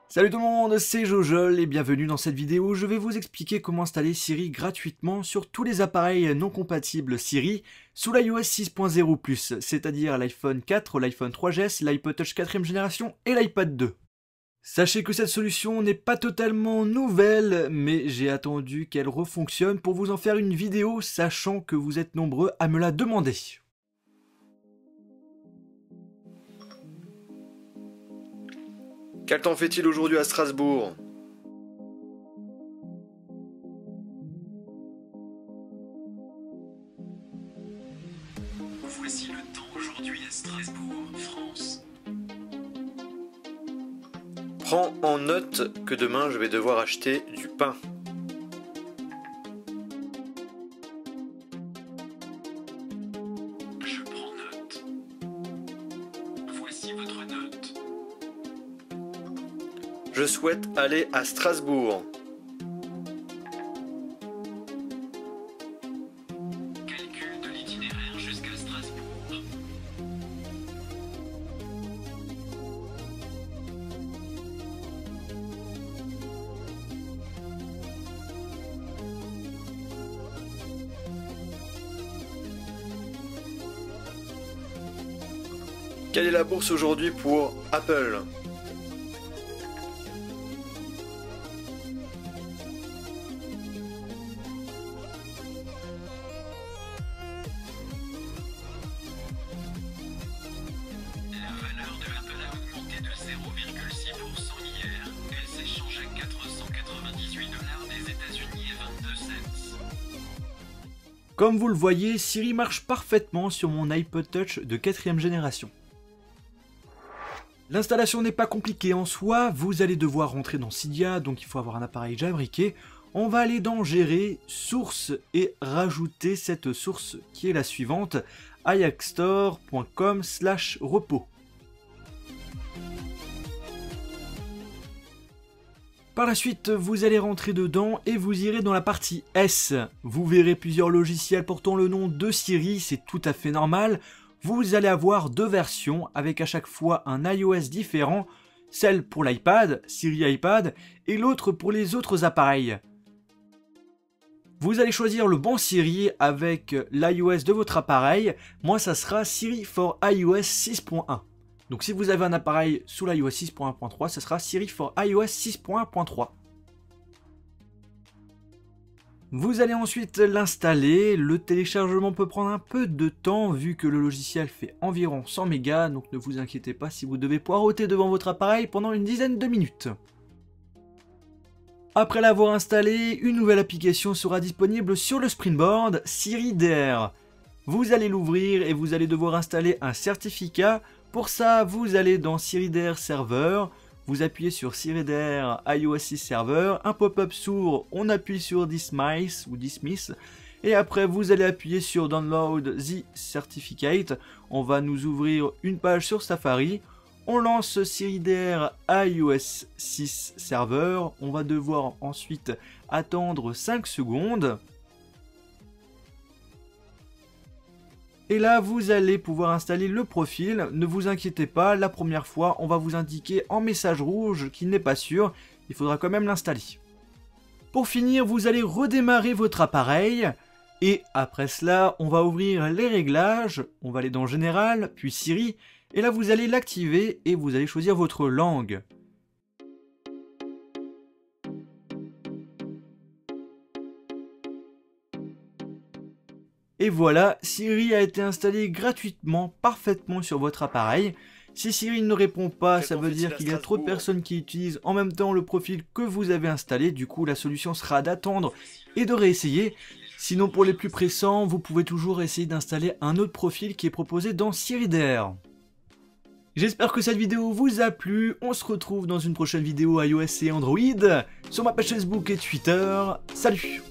Salut tout le monde, c'est Jojol et bienvenue dans cette vidéo où je vais vous expliquer comment installer Siri gratuitement sur tous les appareils non compatibles Siri sous l'iOS 6.0+, c'est-à-dire l'iPhone 4, l'iPhone 3GS, l'iPod Touch 4ème génération et l'iPad 2. Sachez que cette solution n'est pas totalement nouvelle, mais j'ai attendu qu'elle refonctionne pour vous en faire une vidéo, sachant que vous êtes nombreux à me la demander. Quel temps fait-il aujourd'hui à Strasbourg? Voici le temps aujourd'hui à Strasbourg, France. Prends en note que demain je vais devoir acheter du pain. Je prends note. Voici votre note. Je souhaite aller à Strasbourg. Calcul de l'itinéraire jusqu'à Strasbourg. Quelle est la bourse aujourd'hui pour Apple? La valeur de Apple a augmenté de 0,6% hier. Elle s'échange à 498 $ des États-Unis et 22 cents. Comme vous le voyez, Siri marche parfaitement sur mon iPod Touch de 4ème génération. L'installation n'est pas compliquée en soi, vous allez devoir rentrer dans Cydia, donc il faut avoir un appareil jailbreaké. On va aller dans Gérer, Source et rajouter cette source qui est la suivante, iAxStore.com/repos. Par la suite, vous allez rentrer dedans et vous irez dans la partie S. Vous verrez plusieurs logiciels portant le nom de Siri, c'est tout à fait normal. Vous allez avoir deux versions avec à chaque fois un iOS différent, celle pour l'iPad, Siri iPad, et l'autre pour les autres appareils. Vous allez choisir le bon Siri avec l'iOS de votre appareil. Moi, ça sera Siri for iOS 6.1. Donc si vous avez un appareil sous l'iOS 6.1.3, ce sera Siri for iOS 6.1.3. Vous allez ensuite l'installer. Le téléchargement peut prendre un peu de temps vu que le logiciel fait environ 100 mégas, donc ne vous inquiétez pas si vous devez poireauter devant votre appareil pendant une dizaine de minutes. Après l'avoir installé, une nouvelle application sera disponible sur le Springboard, Siri DR. Vous allez l'ouvrir et vous allez devoir installer un certificat. Pour ça, vous allez dans Siri DR Server, vous appuyez sur Siri DR iOS 6 Server, un pop-up s'ouvre, on appuie sur Dismiss ou Dismiss, et après vous allez appuyer sur Download the Certificate. On va nous ouvrir une page sur Safari. On lance Siri DR iOS 6 Server, on va devoir ensuite attendre 5 secondes. Et là, vous allez pouvoir installer le profil. Ne vous inquiétez pas, la première fois, on va vous indiquer en message rouge qu'il n'est pas sûr. Il faudra quand même l'installer. Pour finir, vous allez redémarrer votre appareil. Et après cela, on va ouvrir les réglages. On va aller dans Général, puis Siri. Et là, vous allez l'activer et vous allez choisir votre langue. Et voilà, Siri a été installée gratuitement, parfaitement sur votre appareil. Si Siri ne répond pas, ça veut dire qu'il y a trop de personnes qui utilisent en même temps le profil que vous avez installé. Du coup, la solution sera d'attendre et de réessayer. Sinon, pour les plus pressants, vous pouvez toujours essayer d'installer un autre profil qui est proposé dans Siri DR. J'espère que cette vidéo vous a plu. On se retrouve dans une prochaine vidéo iOS et Android sur ma page Facebook et Twitter. Salut!